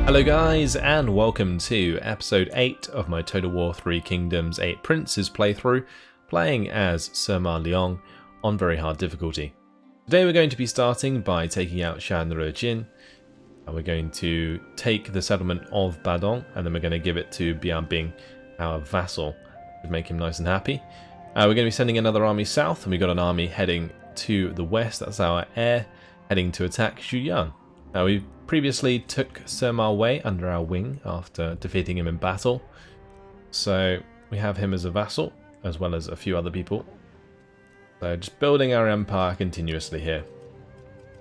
Hello guys, and welcome to episode 8 of my Total War 3 Kingdoms 8 Princes playthrough, playing as Sima Liang on very hard difficulty. Today we're going to be starting by taking out Shan Rejin, and we're going to take the settlement of Badong, and then we're going to give it to Bianbing, our vassal, to make him nice and happy. We're going to be sending another army south, and we've got an army heading to the west, that's our heir, heading to attack Xuyang. Now we previously took Sima Wei under our wing after defeating him in battle, so we have him as a vassal as well as a few other people. So just building our empire continuously here.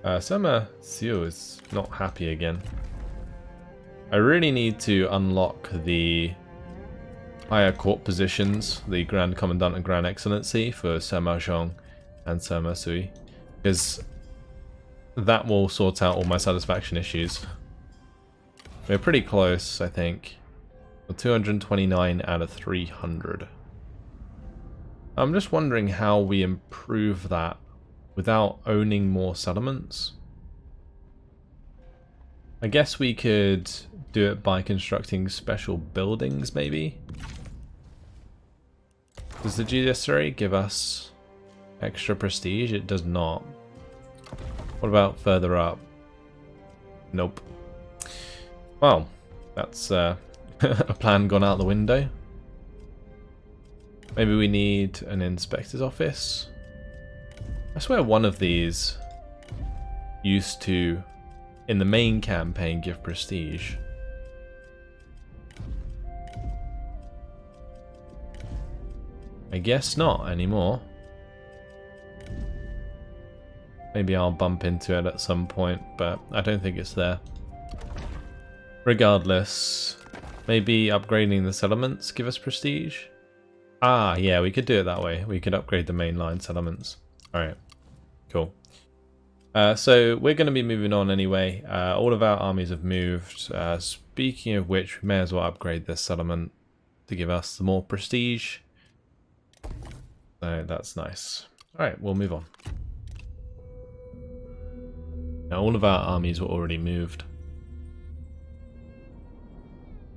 Sima Xiu is not happy again. I really need to unlock the higher court positions, the Grand Commandant and Grand Excellency for Sima Zhong and Sima Sui, because that will sort out all my satisfaction issues. We're pretty close, I think. 229 out of 300. I'm just wondering how we improve that without owning more settlements. I guess we could do it by constructing special buildings, maybe? Does the judiciary give us extra prestige? It does not. What about further up? Nope. Well, that's a plan gone out the window. Maybe we need an inspector's office. I swear one of these used to, in the main campaign, give prestige. I guess not anymore. Maybe I'll bump into it at some point, but I don't think it's there. Regardless, maybe upgrading the settlements give us prestige? Ah, yeah, we could do it that way. We could upgrade the mainline settlements. Alright, cool. So we're going to be moving on anyway. All of our armies have moved. Speaking of which, we may as well upgrade this settlement to give us more prestige. So that's nice. Alright, we'll move on. Now all of our armies were already moved.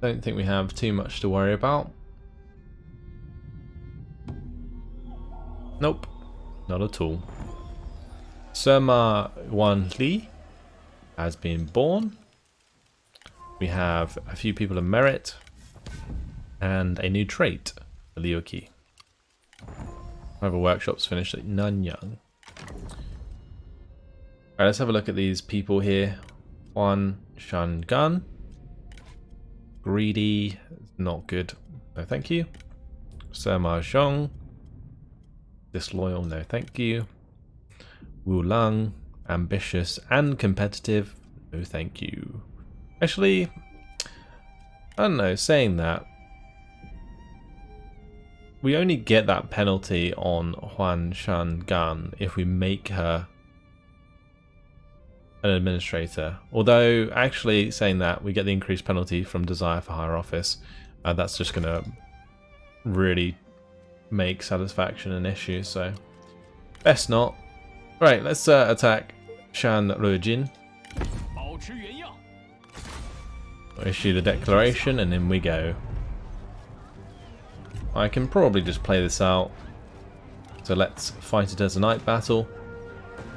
Don't think we have too much to worry about. Nope, not at all. Sima Wanli has been born. We have a few people of merit and a new trait, the Liuqi. However, workshops finished at Nanyang. Alright, let's have a look at these people here. Huan Shangan. Greedy, not good. No thank you. Sima Zhong. Disloyal, no thank you. Wu Lang. Ambitious and competitive, no thank you. Actually, I don't know, saying that, we only get that penalty on Huan Shangan if we make her an administrator. Although, actually saying that, we get the increased penalty from desire for higher office. That's just going to really make satisfaction an issue, so best not. Right, let's attack Shan Rejin. Issue the declaration and in we go. I can probably just play this out. So let's fight it as a night battle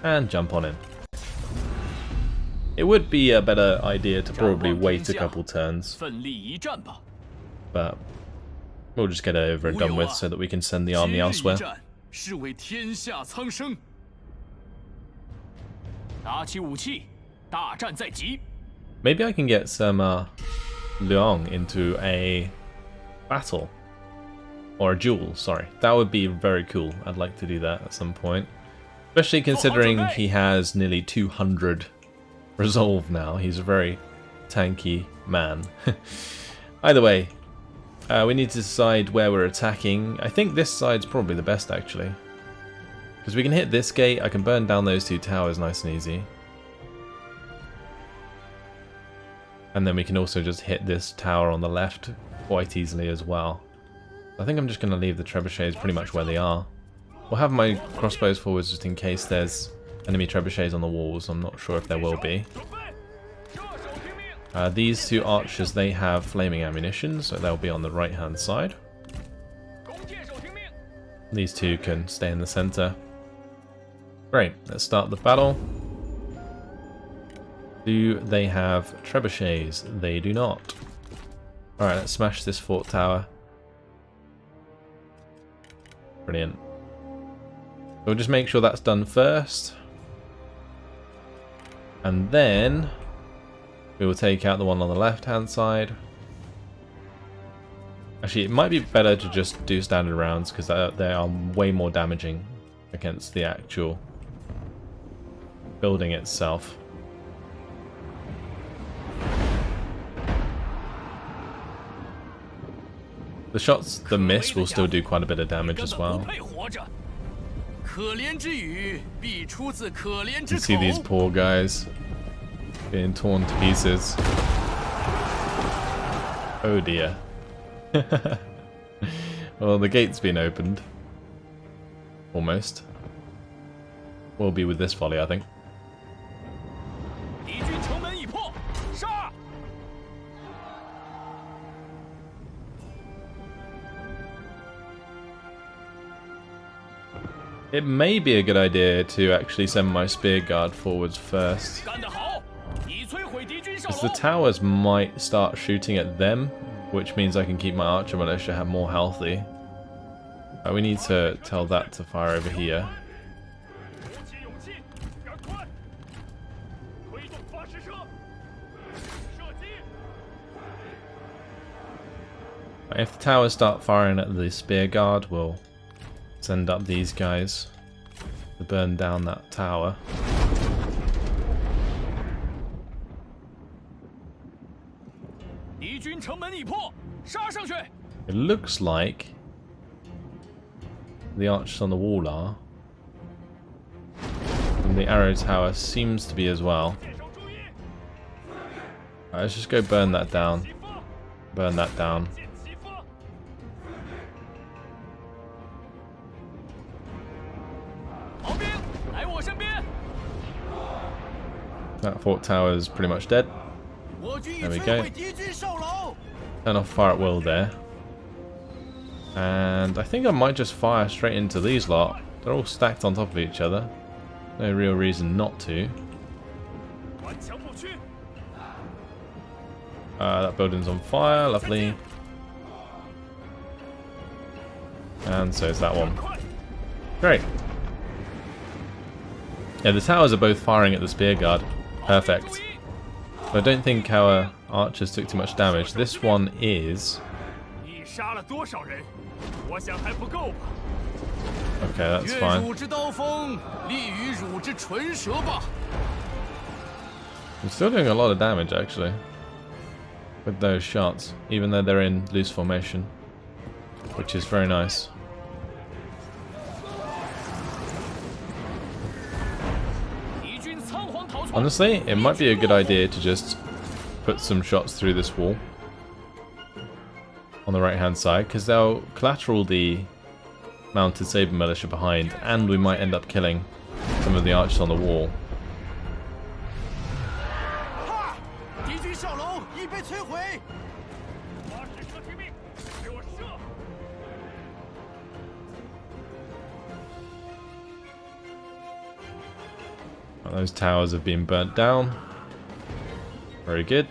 and jump on in. It would be a better idea to probably wait a couple turns, but we'll just get it over and done with so that we can send the army elsewhere. Maybe I can get Sima Liang into a battle, or a duel, sorry. That would be very cool. I'd like to do that at some point, especially considering he has nearly 200 resolve now. He's a very tanky man. Either way, we need to decide where we're attacking. I think this side's probably the best, actually, because we can hit this gate. I can burn down those two towers nice and easy, and then we can also just hit this tower on the left quite easily as well. I think I'm just going to leave the trebuchets pretty much where they are. We'll have my crossbows forwards just in case there's enemy trebuchets on the walls. I'm not sure if there will be. These two archers, they have flaming ammunition, so they'll be on the right hand side. These two can stay in the center. Great, let's start the battle. Do they have trebuchets? They do not. Alright, let's smash this fort tower. Brilliant. We'll just make sure that's done first. And then we will take out the one on the left hand side. Actually, it might be better to just do standard rounds because they are way more damaging against the actual building itself. The shots that miss will still do quite a bit of damage as well. You can see these poor guys being torn to pieces. Oh dear. Well, the gate's been opened. Almost. Will be with this volley, I think. It may be a good idea to actually send my spear guard forwards first, because the towers might start shooting at them, which means I can keep my archer militia more healthy. We need to tell that to fire over here. If the towers start firing at the spear guard, we'll send up these guys to burn down that tower. It looks like the archers on the wall are, and the arrow tower seems to be as well. Alright, let's just go burn that down. Burn that down. That fort tower is pretty much dead. There we go. Turn off fire at will there. And I think I might just fire straight into these lot. They're all stacked on top of each other. No real reason not to. That building's on fire, lovely. And so is that one. Great. Yeah, the towers are both firing at the spear guard. Perfect. I don't think our archers took too much damage. This one is... Okay, that's fine. I'm still doing a lot of damage, actually, with those shots, even though they're in loose formation, which is very nice. Honestly, it might be a good idea to just put some shots through this wall on the right hand side, because they'll collateral the mounted saber militia behind, and we might end up killing some of the archers on the wall. Those towers have been burnt down. Very good.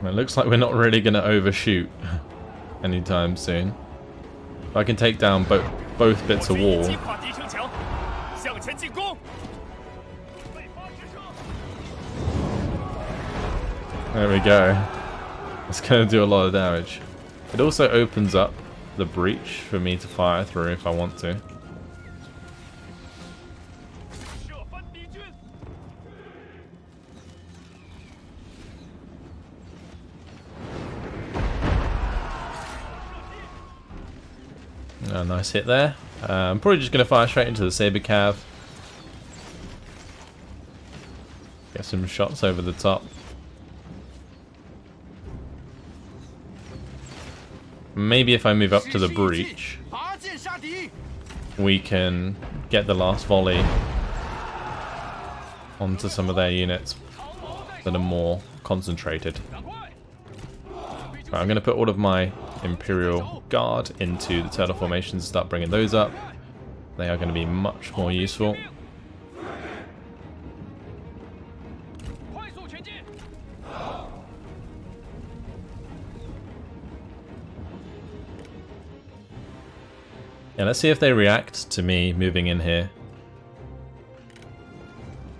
It looks like we're not really going to overshoot anytime soon. If I can take down both bits of wall. There we go. It's going to do a lot of damage. It also opens up the breach for me to fire through if I want to. Oh, nice hit there. I'm probably just going to fire straight into the saber cav. Get some shots over the top. Maybe if I move up to the breach, we can get the last volley onto some of their units that are more concentrated. Right, I'm going to put all of my Imperial Guard into the turtle formations and start bringing those up. They are going to be much more useful. Yeah, let's see if they react to me moving in here.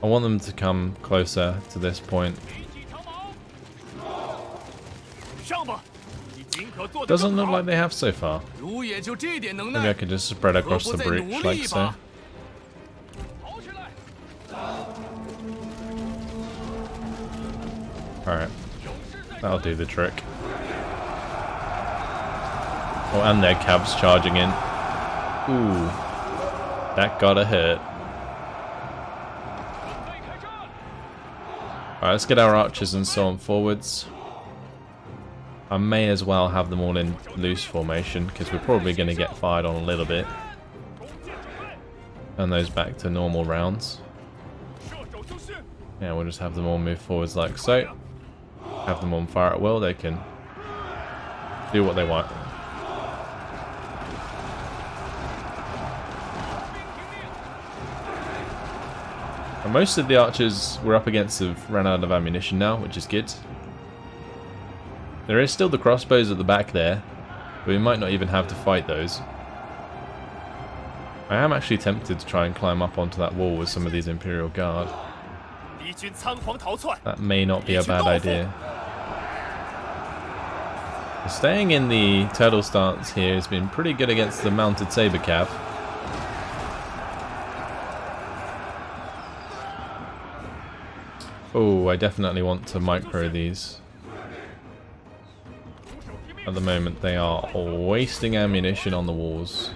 I want them to come closer to this point. Doesn't look like they have so far. Maybe I could just spread across the breach like so. Alright, that'll do the trick. Oh, and their cabs charging in. Ooh, that gotta hurt. Alright, let's get our archers and so on forwards. I may as well have them all in loose formation, because we're probably going to get fired on a little bit. And those back to normal rounds. Yeah, we'll just have them all move forwards like so. Have them on fire at will, they can do what they want. And most of the archers we're up against have run out of ammunition now, which is good. There is still the crossbows at the back there, but we might not even have to fight those. I am actually tempted to try and climb up onto that wall with some of these Imperial Guard. That may not be a bad idea. Staying in the turtle stance here has been pretty good against the mounted saber cav. Oh, I definitely want to micro these. At the moment, they are wasting ammunition on the walls.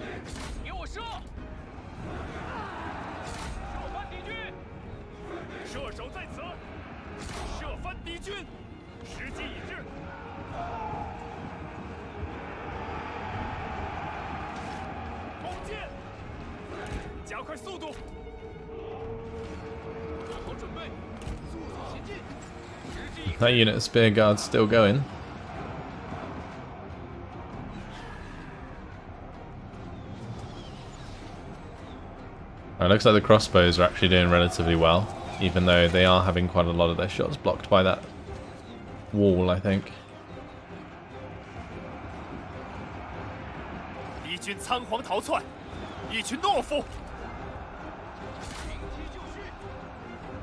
That unit of spear guard's still going. It looks like the crossbows are actually doing relatively well, even though they are having quite a lot of their shots blocked by that wall, I think.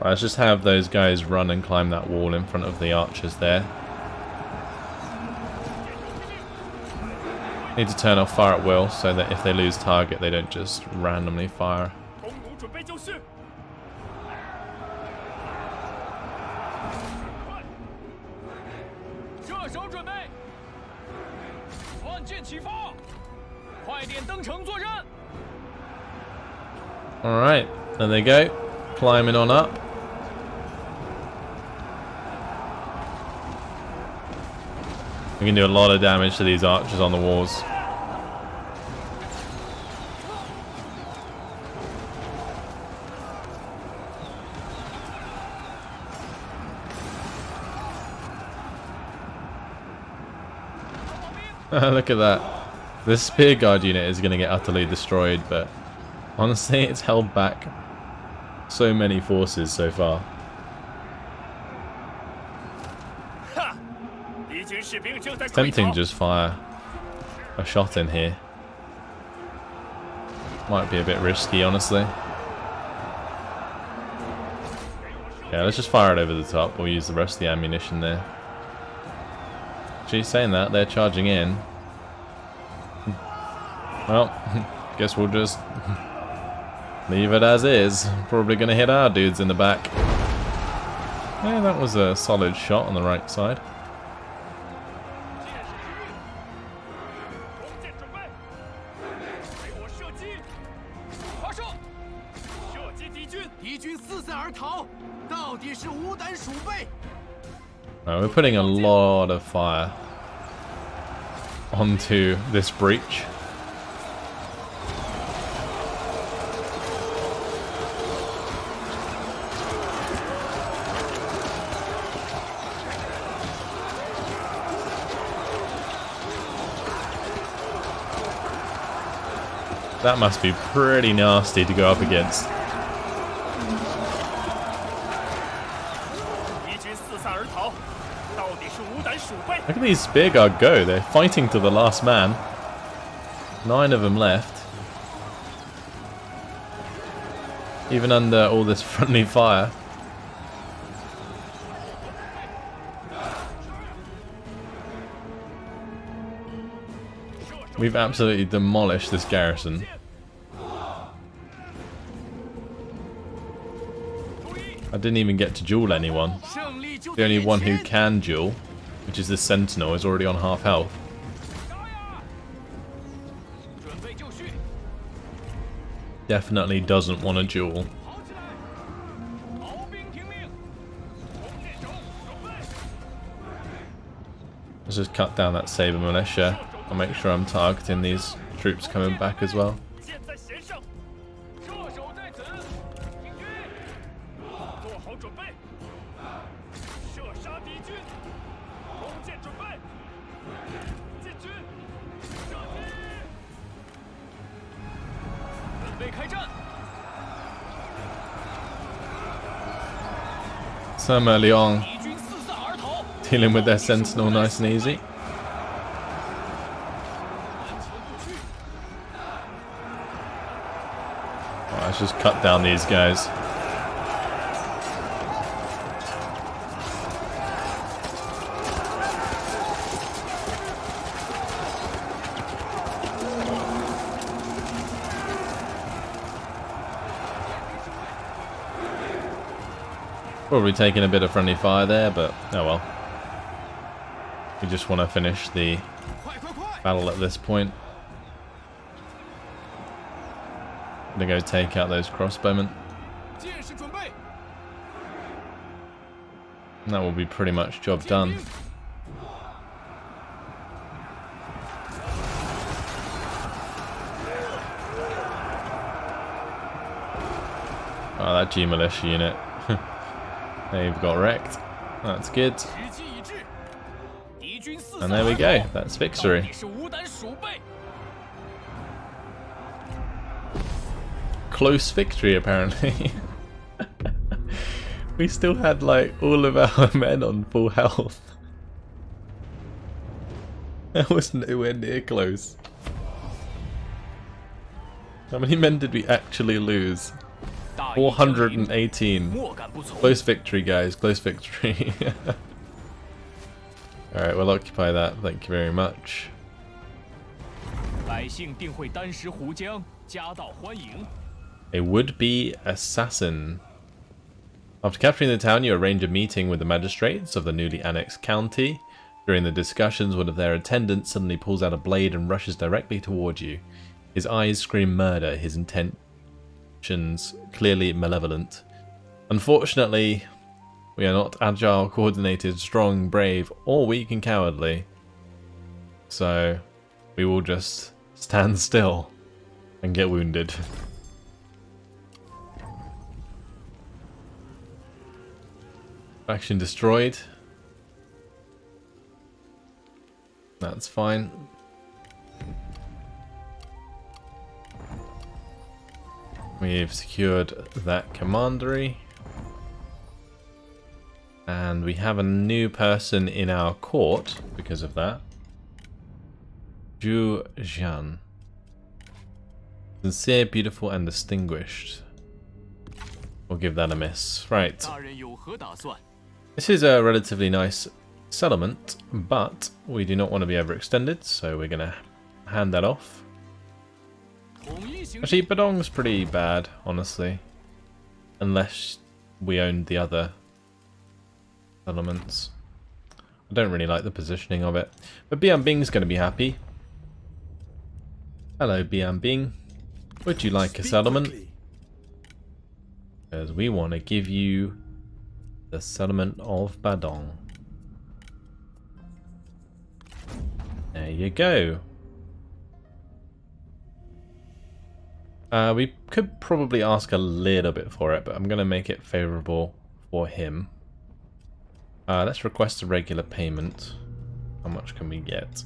Right, let's just have those guys run and climb that wall in front of the archers there. Need to turn off fire at will so that if they lose target they don't just randomly fire. Alright, there they go, climbing on up. We can do a lot of damage to these archers on the walls. Look at that. This spear guard unit is going to get utterly destroyed, but honestly it's held back so many forces so far. It's tempting to just fire a shot in here. Might be a bit risky, honestly. Yeah, let's just fire it over the top. We'll use the rest of the ammunition there. Actually, saying that, they're charging in. Well, guess we'll just leave it as is. Probably going to hit our dudes in the back. Yeah, that was a solid shot on the right side. We're putting a lot of fire onto this breach. That must be pretty nasty to go up against. Look at these spear guard go. They're fighting to the last man. 9 of them left. Even under all this friendly fire. We've absolutely demolished this garrison. I didn't even get to duel anyone. The only one who can duel, which is this sentinel, is already on half health. Definitely doesn't want to duel. Let's just cut down that saber militia. I'll make sure I'm targeting these troops coming back as well. Sima Liang dealing with their sentinel nice and easy. Let's just cut down these guys. Probably taking a bit of friendly fire there, but oh well. We just want to finish the battle at this point. I'm gonna go take out those crossbowmen. And that will be pretty much job done. Oh, that G militia unit. They've got wrecked. That's good. And there we go. That's victory. Close victory, apparently. We still had like all of our men on full health. That was nowhere near close. How many men did we actually lose? 418. Close victory, guys. Close victory. Alright, we'll occupy that. Thank you very much. A would-be assassin. After capturing the town, you arrange a meeting with the magistrates of the newly annexed county. During the discussions, one of their attendants suddenly pulls out a blade and rushes directly toward you. His eyes scream murder, his intentions clearly malevolent. Unfortunately, we are not agile, coordinated, strong, brave, or weak and cowardly. So, we will just stand still and get wounded. Faction destroyed. That's fine. We've secured that commandery. And we have a new person in our court because of that. Zhu Jian. Sincere, beautiful, and distinguished. We'll give that a miss. Right. This is a relatively nice settlement, but we do not want to be overextended, so we're going to hand that off. Actually, Badong's pretty bad, honestly. Unless we owned the other settlements. I don't really like the positioning of it. But Bianbing's going to be happy. Hello, Bianbing. Would you like a settlement? Because we want to give you the settlement of Badong. There you go. We could probably ask a little bit for it, but I'm going to make it favourable for him. Let's request a regular payment. How much can we get?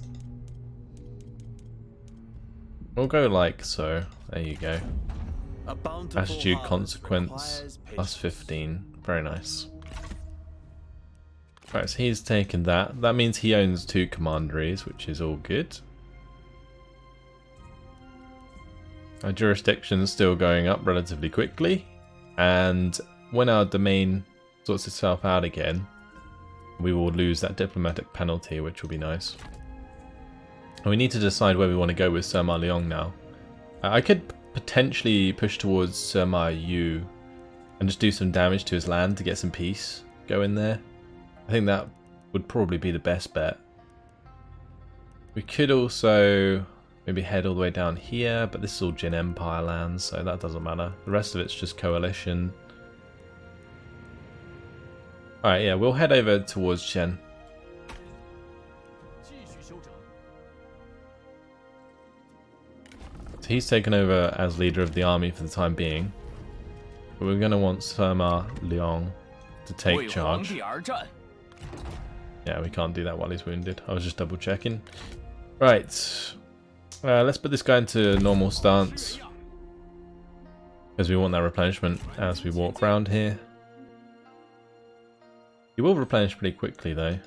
We'll go like so. There you go. Attitude consequence plus 15. Very nice. Right, so he's taken that. That means he owns 2 commanderies, which is all good. Our jurisdiction's still going up relatively quickly, and when our domain sorts itself out again, we will lose that diplomatic penalty, which will be nice. And we need to decide where we want to go with Sima Liang now. I could potentially push towards Sima Yu and just do some damage to his land to get some peace. Go in there. I think that would probably be the best bet. We could also maybe head all the way down here, but this is all Jin Empire lands, so that doesn't matter. The rest of it's just coalition. Alright, yeah, we'll head over towards Chen. So he's taken over as leader of the army for the time being. But we're going to want Sima Liang to take charge. Yeah, we can't do that while he's wounded. I was just double checking. Right. Let's put this guy into normal stance, because we want that replenishment as we walk around here. He will replenish pretty quickly though.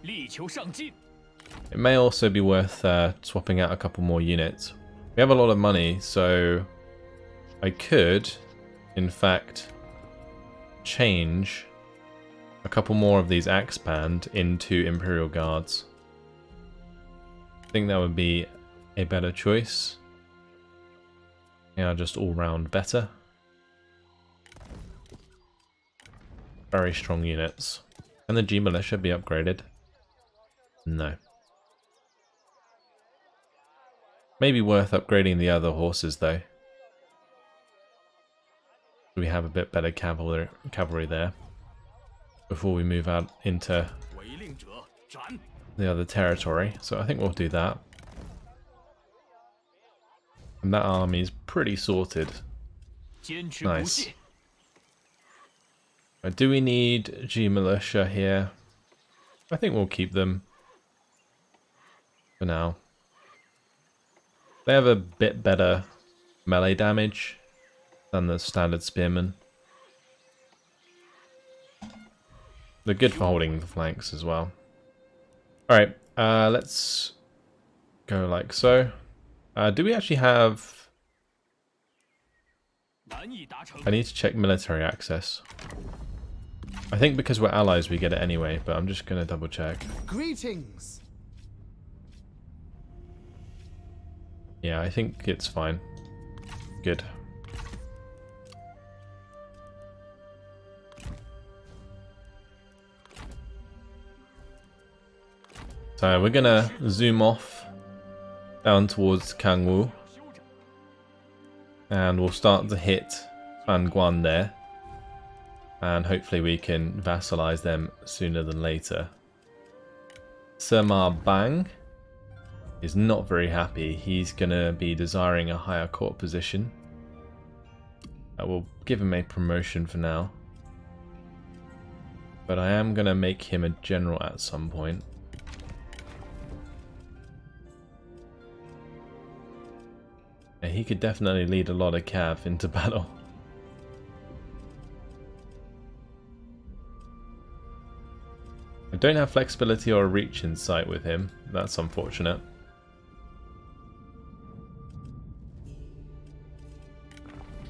It may also be worth swapping out a couple more units. We have a lot of money, so I could, in fact, change a couple more of these Axe Band into Imperial Guards. I think that would be a better choice. Yeah, just all round better. Very strong units. Can the G Militia be upgraded? No. Maybe worth upgrading the other horses though. We have a bit better cavalry there before we move out into the other territory, so I think we'll do that. And that army's pretty sorted. Nice. Do we need G Militia here? I think we'll keep them for now. They have a bit better melee damage than the standard spearmen. They're good for holding the flanks as well. Alright, let's go like so. Do we actually have... I need to check military access. I think because we're allies we get it anyway, but I'm just going to double check. Greetings. Yeah, I think it's fine. Good. So we're gonna zoom off down towards Kangwu, and we'll start to hit Fan Guan there, and hopefully we can vassalize them sooner than later. Sima Bang is not very happy. He's gonna be desiring a higher court position. We'll give him a promotion for now, but I am gonna make him a general at some point. Yeah, he could definitely lead a lot of cav into battle. I don't have flexibility or reach in sight with him. That's unfortunate.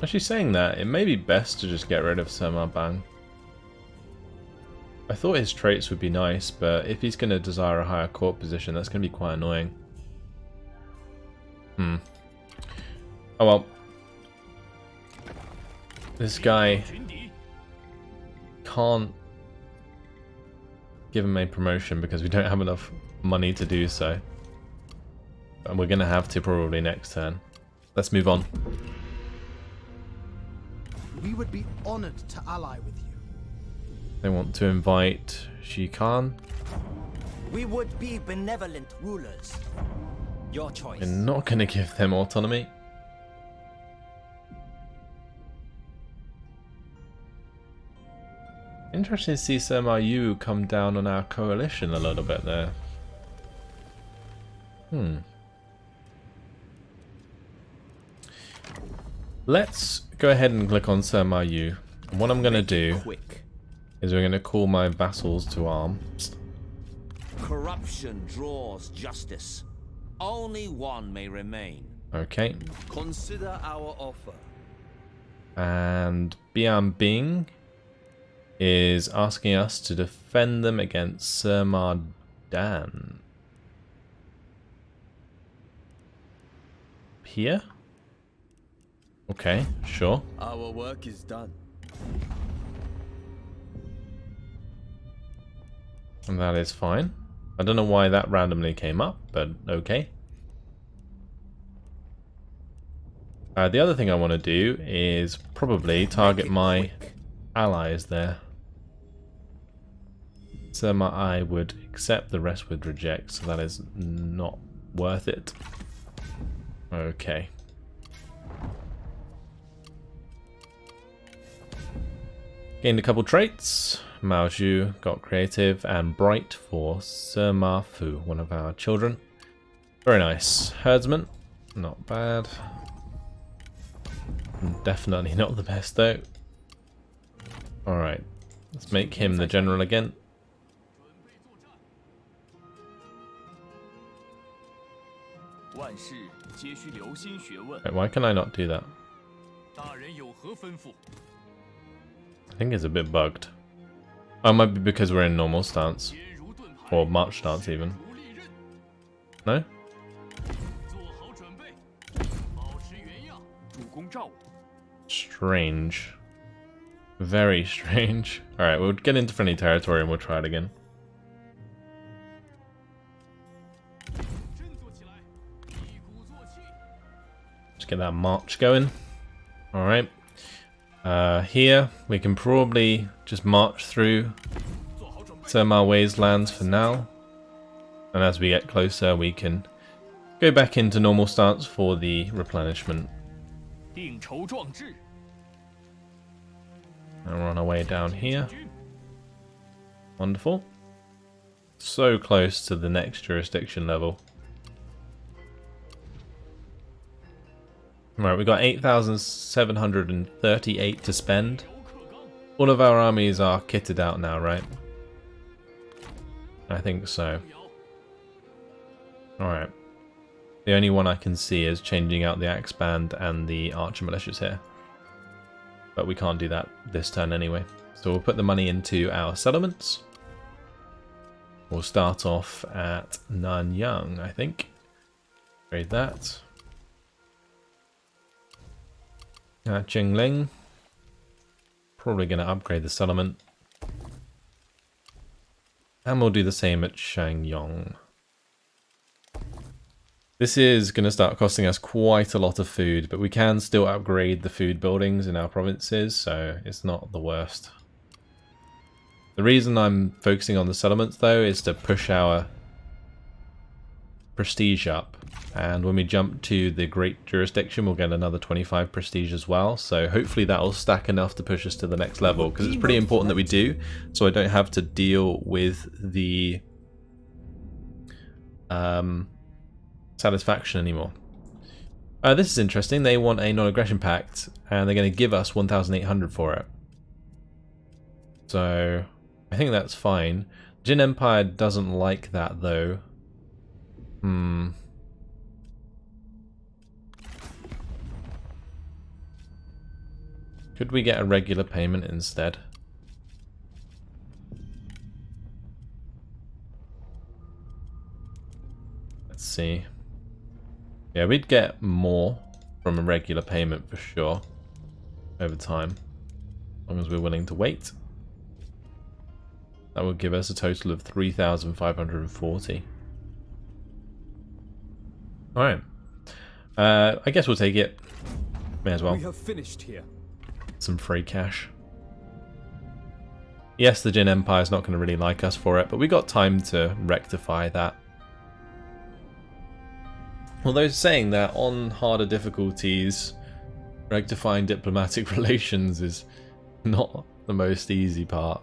Actually, saying that, it may be best to just get rid of Sima Bang. I thought his traits would be nice, but if he's going to desire a higher court position, that's going to be quite annoying. Oh well. This guy can't give him a promotion because we don't have enough money to do so. And we're going to have to probably next turn. Let's move on. We would be honored to ally with you. They want to invite Shi Khan. We would be benevolent rulers. Your choice. We're not going to give them autonomy. Interesting to see Sima Liang come down on our coalition a little bit there. Let's go ahead and click on Sima Liang. And what I'm going to do is we're going to call my vassals to arms. Corruption draws justice. Only one may remain. Okay. Consider our offer. And Bian Bing is asking us to defend them against Sima Dan. Here? Okay, sure. Our work is done. And that is fine. I don't know why that randomly came up, but okay. The other thing I want to do is probably target my allies there. Sima I would accept, the rest would reject, so that is not worth it. Okay. Gained a couple traits. Mao Zhu got creative and bright for Sima Fu, one of our children. Very nice. Herdsman, not bad. Definitely not the best though. Alright, let's make him the general again. Wait, why can I not do that? I think it's a bit bugged. Oh, it might be because we're in normal stance. Or march stance even. No? Strange. Very strange. Alright, we'll get into friendly territory and we'll try it again. Let's get that march going. Alright. Here, we can probably just march through Sima Wei's lands for now. And as we get closer, we can go back into normal stance for the replenishment. And we're on our way down here. Wonderful. So close to the next jurisdiction level. Right, we've got 8,738 to spend. All of our armies are kitted out now, right? I think so. Alright. The only one I can see is changing out the axe band and the archer militias here. But we can't do that this turn anyway. So we'll put the money into our settlements. We'll start off at Nanyang, I think. Trade that. Qingling. Probably going to upgrade the settlement. And we'll do the same at Shangyong. This is going to start costing us quite a lot of food, but we can still upgrade the food buildings in our provinces, so it's not the worst. The reason I'm focusing on the settlements, though, is to push our prestige up. And when we jump to the Great Jurisdiction, we'll get another 25 prestige as well. So hopefully that'll stack enough to push us to the next level, because it's pretty important that we do, so I don't have to deal with the satisfaction anymore. This is interesting. They want a non-aggression pact, and they're going to give us 1,800 for it. So I think that's fine. Jin Empire doesn't like that, though. Could we get a regular payment instead? Let's see. Yeah, we'd get more from a regular payment for sure over time, as long as we're willing to wait. That would give us a total of 3,540. Alright. I guess we'll take it. May as well. We have finished here. Some free cash. Yes, the Jin Empire is not going to really like us for it, but we got time to rectify that. Although saying that, on harder difficulties, rectifying diplomatic relations is not the most easy part.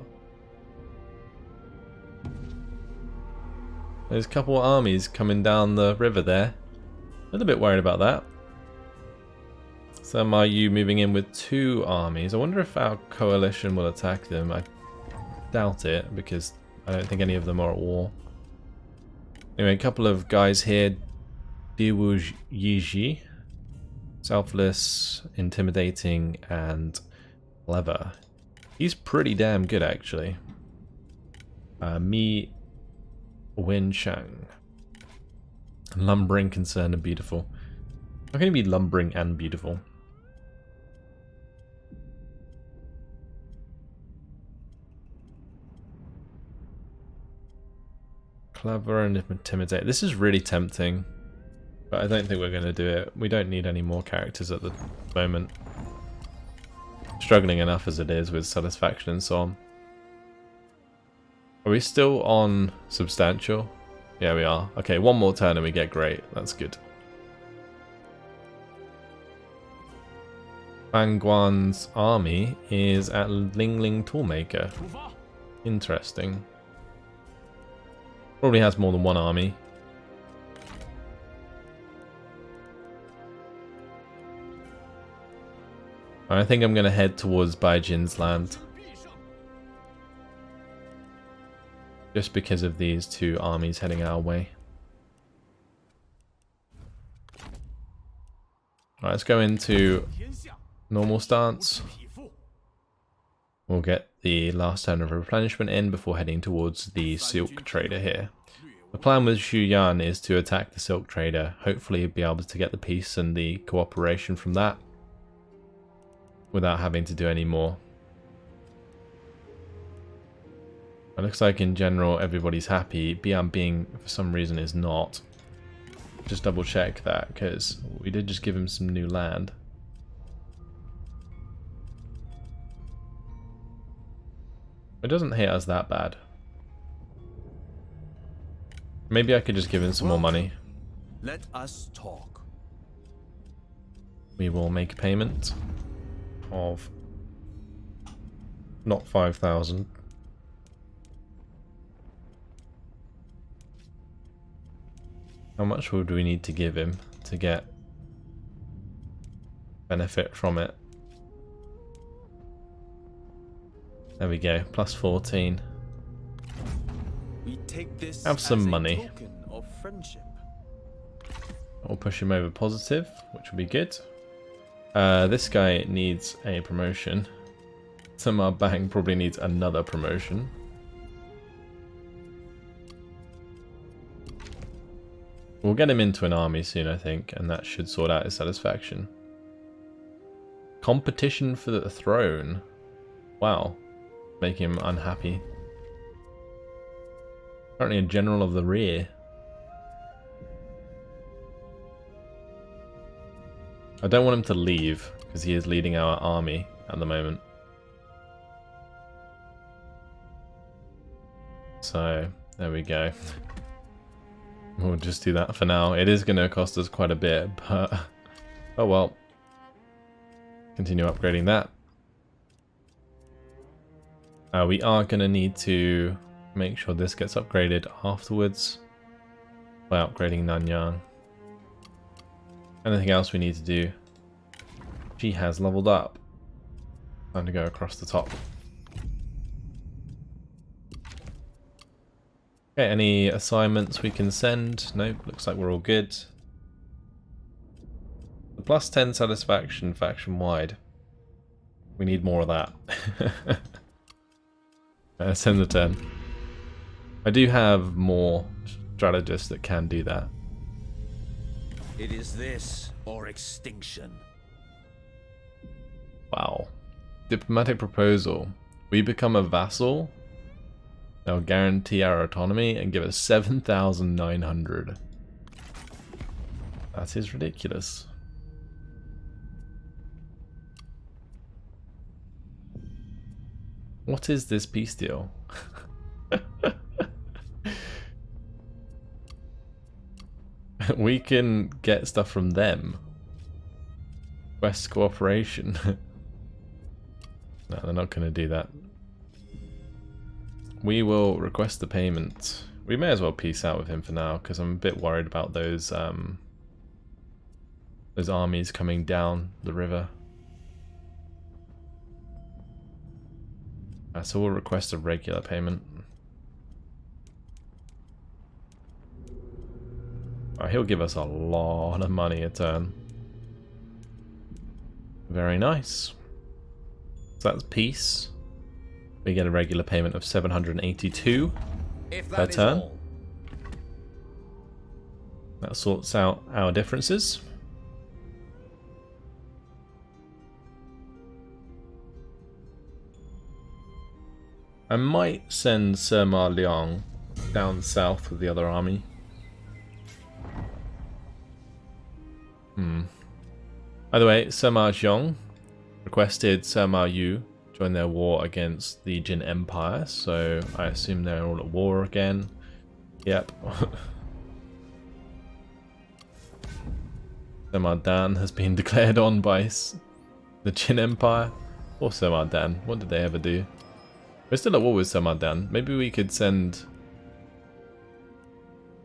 There's a couple of armies coming down the river there. A little bit worried about that. Some are you moving in with 2 armies. I wonder if our coalition will attack them. I doubt it, because I don't think any of them are at war. Anyway, a couple of guys here. Diwu Yiji. Selfless, intimidating, and clever. He's pretty damn good, actually. Mi Wen Shang. Lumbering, concerned, and beautiful. How can you be lumbering and beautiful? Clever and intimidate. This is really tempting, but I don't think we're going to do it. We don't need any more characters at the moment. Struggling enough as it is with satisfaction and so on. Are we still on substantial? Yeah, we are. Okay, one more turn and we get great. That's good. Fan Guan's army is at Lingling Toolmaker. Interesting. Probably has more than one army. I think I'm going to head towards Baijin's land. Just because of these 2 armies heading our way. Alright, let's go into normal stance. We'll get the last turn of replenishment in before heading towards the silk trader here. The plan with Xu Yan is to attack the silk trader, hopefully be able to get the peace and the cooperation from that without having to do any more. It looks like in general everybody's happy. Bian for some reason is not. Just double check that, because we did just give him some new land. It doesn't hit us that bad. Maybe I could just give him some more money. Let us talk. We will make a payment of not 5,000. How much would we need to give him to get benefit from it? There we go, plus 14. We take this Have some as a money. token of friendship. I'll push him over positive, which will be good. This guy needs a promotion. Sima Bang probably needs another promotion. We'll get him into an army soon, I think, and that should sort out his satisfaction. Competition for the throne. Wow. Make him unhappy. Apparently a general of the rear. I don't want him to leave, because he is leading our army at the moment. So, there we go. We'll just do that for now. It is going to cost us quite a bit, but oh well. Continue upgrading that. We are going to need to make sure this gets upgraded afterwards by upgrading Nanyang. Anything else we need to do? She has leveled up. Time to go across the top. Okay, any assignments we can send? Nope, looks like we're all good. The plus 10 satisfaction faction wide. We need more of that. Send the 10. I do have more strategists that can do that. It is this or extinction. Wow. Diplomatic proposal. We become a vassal. They'll guarantee our autonomy and give us 7,900. That is ridiculous. What is this peace deal? We can get stuff from them. Quest cooperation. No, they're not going to do that. We will request the payment. We may as well peace out with him for now, because I'm a bit worried about those armies coming down the river. So we'll request a regular payment. He'll give us a lot of money a turn. Very nice. So that's peace. We get a regular payment of 782 per turn. That sorts out our differences. I might send Sima Liang down south with the other army. By the way, Sima Liang requested Sima Yu join their war against the Jin Empire, so I assume they're all at war again. Yep. Sima Dan has been declared on by the Jin Empire. Or Sima Dan. What did they ever do? We're still at war with Sima Dan. Maybe we could send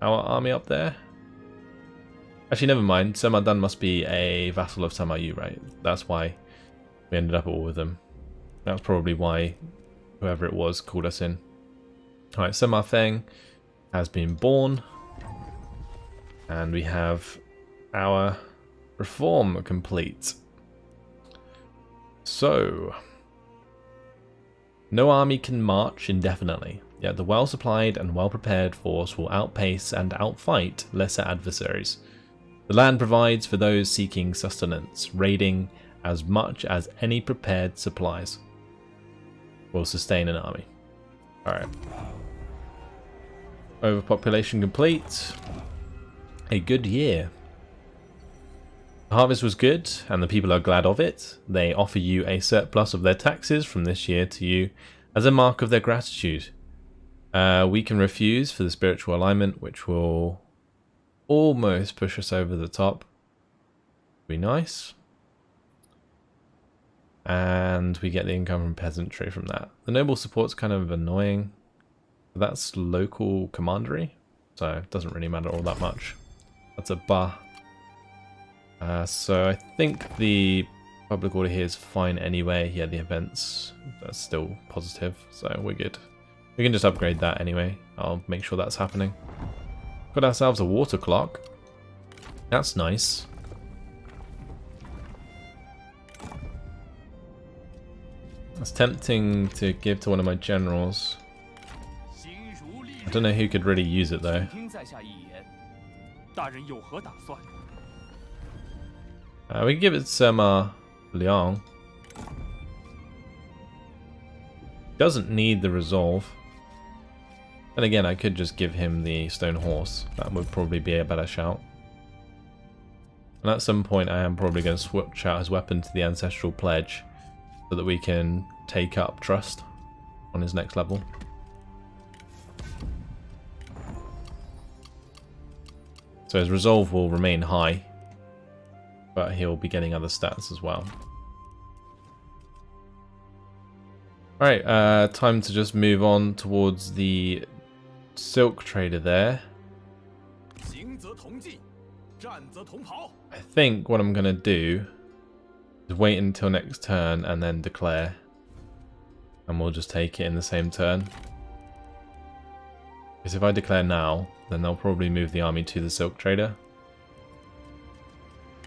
our army up there? Actually, never mind. Sima Dan must be a vassal of Sima Yu, right? That's why we ended up at war with them. That's probably why whoever it was called us in. Alright, Sima Feng has been born. And we have our reform complete. So, no army can march indefinitely, yet the well-supplied and well-prepared force will outpace and outfight lesser adversaries. The land provides for those seeking sustenance, raiding as much as any prepared supplies will sustain an army. Alright. Overpopulation complete. A good year. The harvest was good, and the people are glad of it. They offer you a surplus of their taxes from this year to you as a mark of their gratitude. We can refuse for the spiritual alignment, which will almost push us over the top. Be nice. And we get the income from peasantry from that. The noble support's kind of annoying. That's local commandery, so it doesn't really matter all that much. That's a bar. So I think the public order here is fine anyway. Yeah, the events, that's still positive, so we're good. We can just upgrade that anyway. I'll make sure that's happening. Got ourselves a water clock. That's nice. It's tempting to give to one of my generals. I don't know who could really use it though. We can give it to Sima Liang. Doesn't need the resolve. And again, I could just give him the stone horse. That would probably be a better shout. And at some point I am probably going to switch out his weapon to the ancestral pledge so that we can take up trust on his next level. So his resolve will remain high, but he'll be getting other stats as well. Alright, time to just move on towards the silk trader there. I think what I'm going to do is wait until next turn and then declare. And we'll just take it in the same turn. Because if I declare now, then they'll probably move the army to the silk trader.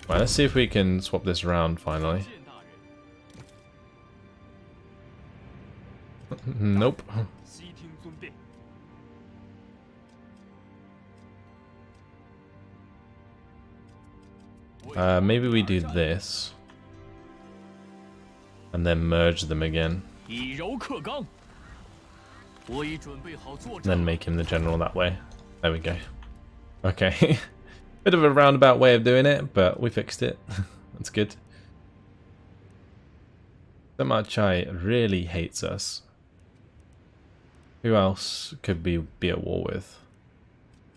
Right, let's see if we can swap this around finally. Nope. Maybe we do this. And then merge them again. And then make him the general that way. There we go. Okay. Bit of a roundabout way of doing it, but we fixed it. That's good. Sima Chai really hates us. Who else could be at war with?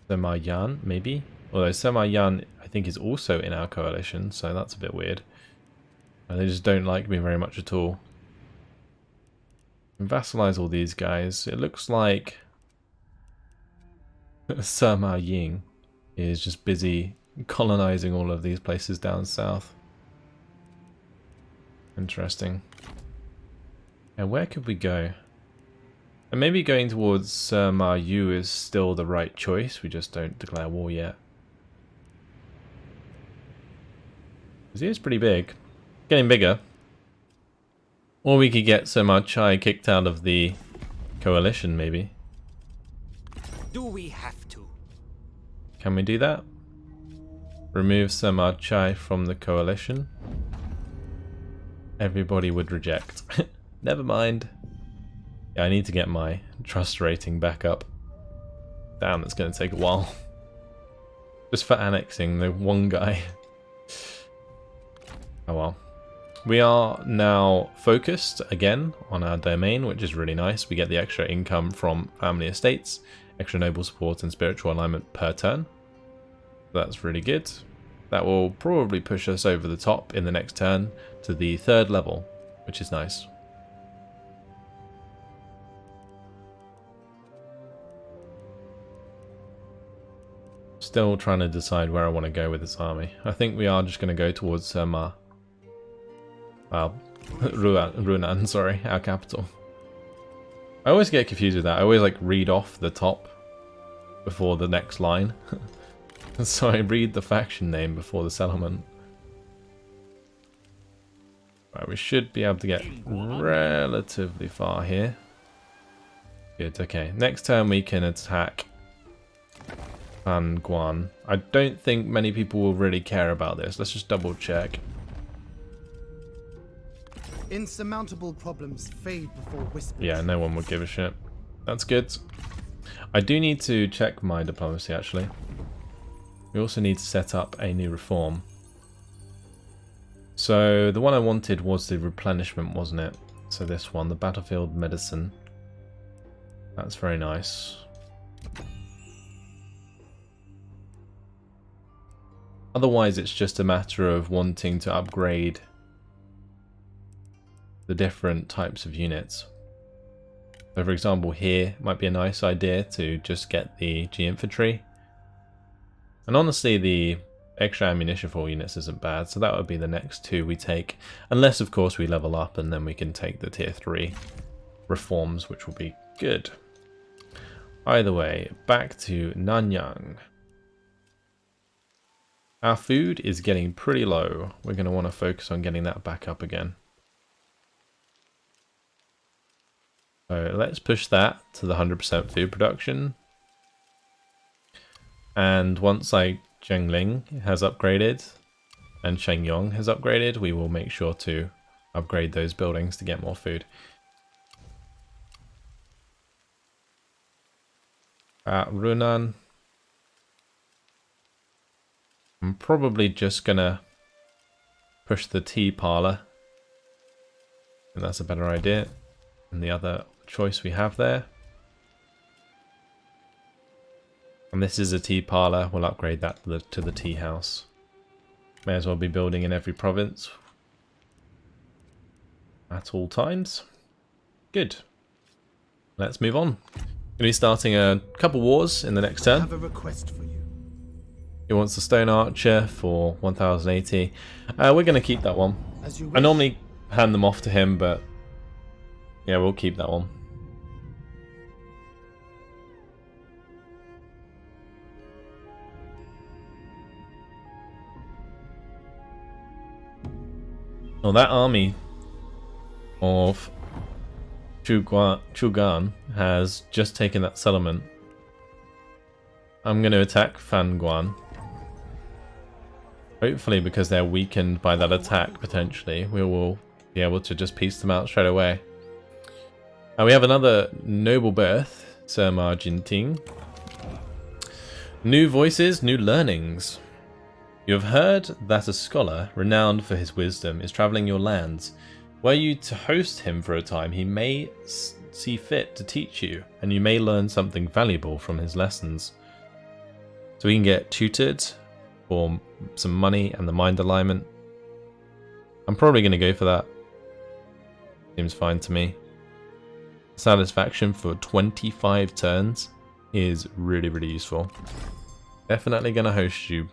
Sima Liang, maybe? Although Sima Liang, I think, is also in our coalition, so that's a bit weird. And they just don't like me very much at all. Vassalize all these guys. It looks like Sima Liang is just busy colonizing all of these places down south. Interesting. And where could we go? And maybe going towards Sima Yu is still the right choice. We just don't declare war yet. Because he is pretty big. Getting bigger. Or we could get Sima Chai kicked out of the coalition, maybe. Do we have to? Can we do that? Remove Sima Chai from the coalition. Everybody would reject. Never mind. Yeah, I need to get my trust rating back up. Damn, that's going to take a while. Just for annexing the one guy. Oh well. We are now focused again on our domain, which is really nice. We get the extra income from family estates, extra noble support and spiritual alignment per turn. That's really good. That will probably push us over the top in the next turn to the 3rd level, which is nice. Still trying to decide where I want to go with this army. I think we are just going to go towards Well, Runan, sorry, our capital. I always get confused with that. I always like read off the top before the next line. So I read the faction name before the settlement. Right, we should be able to get relatively far here. Good, okay. Next turn we can attack Fan Guan. I don't think many people will really care about this. Let's just double check. Insurmountable problems fade before whispers. Yeah, no one would give a shit. That's good. I do need to check my diplomacy, actually. We also need to set up a new reform. So, the one I wanted was the replenishment, wasn't it? So this one, the battlefield medicine. That's very nice. Otherwise, it's just a matter of wanting to upgrade the different types of units. So for example here, it might be a nice idea to just get the G infantry. And honestly the extra ammunition for all units isn't bad, so that would be the next 2 we take. Unless of course we level up and then we can take the tier 3 reforms, which will be good. Either way, back to Nanyang. Our food is getting pretty low. We're going to want to focus on getting that back up again. So let's push that to the 100% food production. And once Zhengling has upgraded and Shenyong has upgraded, we will make sure to upgrade those buildings to get more food. Runan. I'm probably just gonna push the tea parlor. And that's a better idea than the other choice we have there. And this is a tea parlor. We'll upgrade that to the tea house. May as well be building in every province at all times. Good. Let's move on. Gonna be starting a couple wars in the next I turn. have a request for you. He wants the stone archer for 1080. We're gonna keep that one. As you I wish. normally hand them off to him, but yeah, we'll keep that one. Well, that army of Chugan has just taken that settlement. I'm going to attack Fanguan. Hopefully, because they're weakened by that attack, potentially, we will be able to just piece them out straight away. And we have another noble birth, Sima Jinting. New voices, new learnings. You have heard that a scholar, renowned for his wisdom, is travelling your lands. Were you to host him for a time, he may see fit to teach you, and you may learn something valuable from his lessons. So we can get tutored for some money and the mind alignment. I'm probably going to go for that. Seems fine to me. Satisfaction for 25 turns is really, really useful. Definitely going to host you.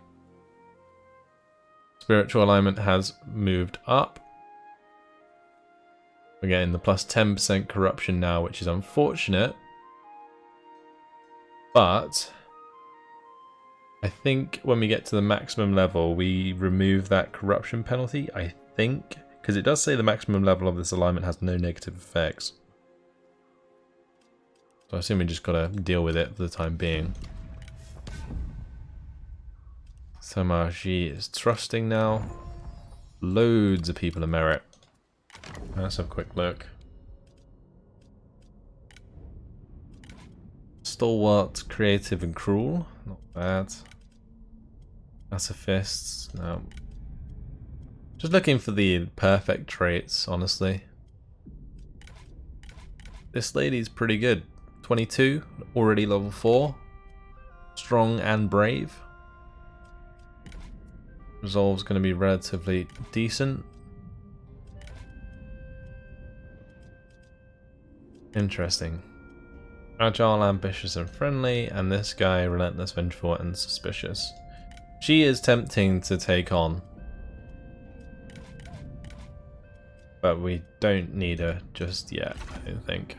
Spiritual alignment has moved up. We're getting the plus 10% corruption now, which is unfortunate. But I think when we get to the maximum level, we remove that corruption penalty, I think. Because it does say the maximum level of this alignment has no negative effects. So I assume we just gotta deal with it for the time being. Sima Liang is trusting now. Loads of people of merit. Let's have a quick look. Stalwart, creative and cruel. Not bad. Pacifists. No. Just looking for the perfect traits, honestly. This lady's pretty good. 22, already level 4. Strong and brave. Resolve's going to be relatively decent. Interesting. Agile, ambitious and friendly, and this guy relentless, vengeful and suspicious. She is tempting to take on. But we don't need her just yet, I don't think.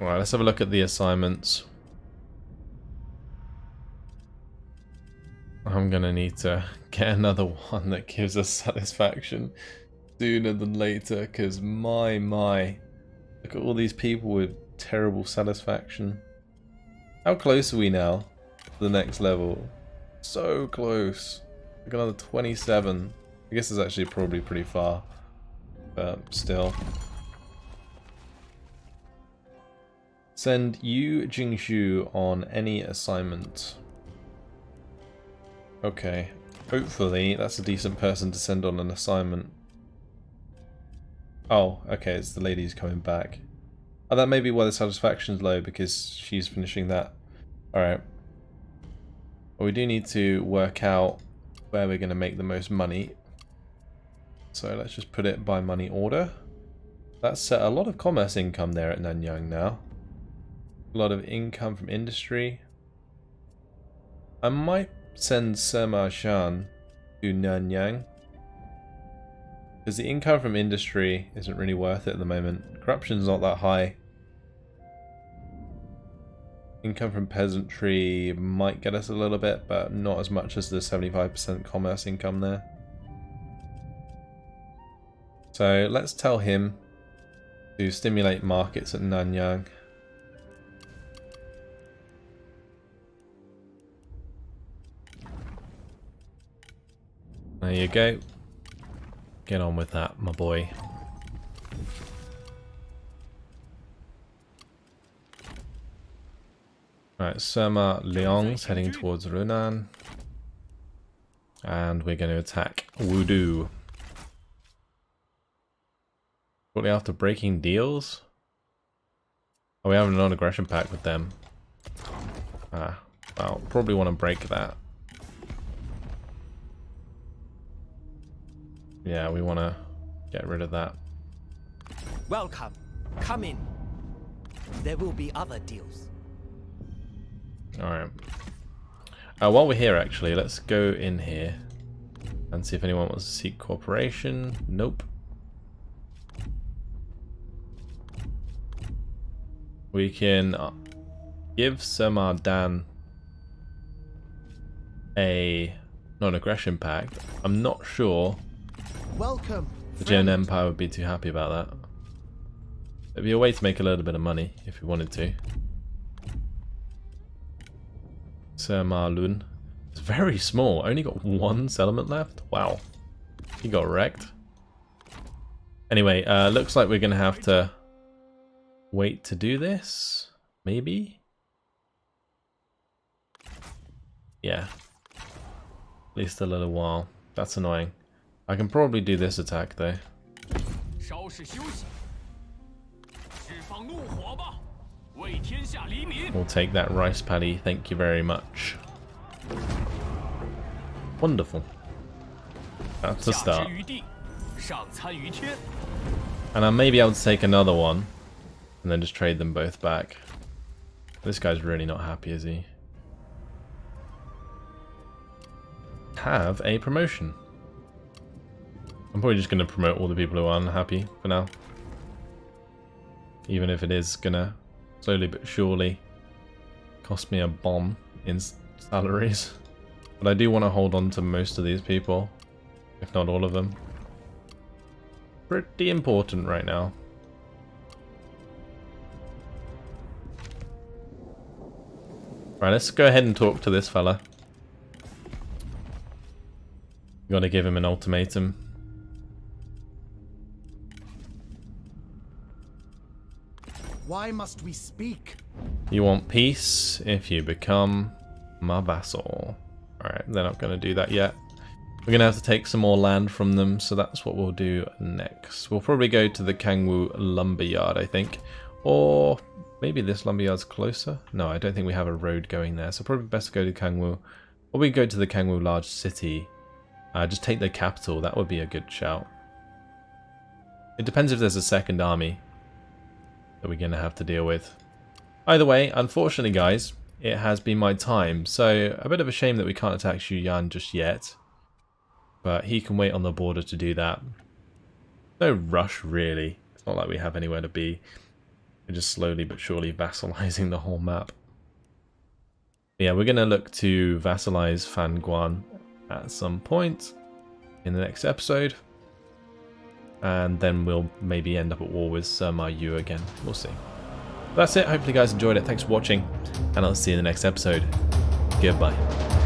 Alright, let's have a look at the assignments. I'm gonna need to get another one that gives us satisfaction sooner than later, because my, look at all these people with terrible satisfaction. How close are we now to the next level? So close. Like another 27. I guess it's actually probably pretty far, but still. Send Yu Jingshu on any assignment. Okay, hopefully that's a decent person to send on an assignment. Oh, okay, it's the lady who's coming back. Oh, that may be why the satisfaction's low, because she's finishing that. Alright. Well, we do need to work out where we're going to make the most money. So let's just put it by money order. That's a lot of commerce income there at Nanyang now. A lot of income from industry. I might send Sima Liang to Nanyang, because the income from industry isn't really worth it at the moment. Corruption's not that high. Income from peasantry might get us a little bit, but not as much as the 75% commerce income there. So let's tell him to stimulate markets at Nanyang. There you go. Get on with that, my boy. Right, Sima Liang's heading towards Runan. And we're going to attack Wudu. Shortly after breaking deals? Oh, we have a non-aggression pact with them. Ah, well, probably want to break that. Yeah, we want to get rid of that. Welcome. Come in. There will be other deals. Alright. While we're here, actually, let's go in here and see if anyone wants to seek cooperation. Nope. We can give Sima Dan a non-aggression pact. I'm not sure Welcome. the Gen Empire would be too happy about that. It'd be a way to make a little bit of money if we wanted to. Sima Liang. It's very small. Only got one settlement left. Wow. He got wrecked. Anyway, looks like we're going to have to wait to do this. Maybe? Yeah. At least a little while. That's annoying. I can probably do this attack though. 稍事休息，释放怒火吧，为天下黎民。 We'll take that rice paddy, thank you very much. Wonderful. That's a 下 start. 之于地，上参于天。 And I may be able to take another one, and then just trade them both back. This guy's really not happy, is he? Have a promotion. I'm probably just going to promote all the people who are unhappy for now. Even if it is going to slowly but surely cost me a bomb in salaries. But I do want to hold on to most of these people, if not all of them. Pretty important right now. Right, let's go ahead and talk to this fella. Gotta give him an ultimatum. Why must we speak? You want peace if you become my vassal. Alright, they're not going to do that yet. We're going to have to take some more land from them, so that's what we'll do next. We'll probably go to the Kangwoo lumberyard, I think. Or maybe this lumberyard's closer? No, I don't think we have a road going there, so probably best to go to Kangwoo. Or we go to the Kangwoo large city. Just take the capital, that would be a good shout. It depends if there's a second army that we're going to have to deal with. Either way, unfortunately guys, it has been my time, so a bit of a shame that we can't attack Xu Yan just yet. But he can wait on the border to do that. No rush really, it's not like we have anywhere to be. We're just slowly but surely vassalizing the whole map. Yeah, we're going to look to vassalize Fan Guan at some point in the next episode. And then we'll maybe end up at war with Sima Liang again. We'll see. That's it. Hopefully you guys enjoyed it. Thanks for watching. And I'll see you in the next episode. Goodbye.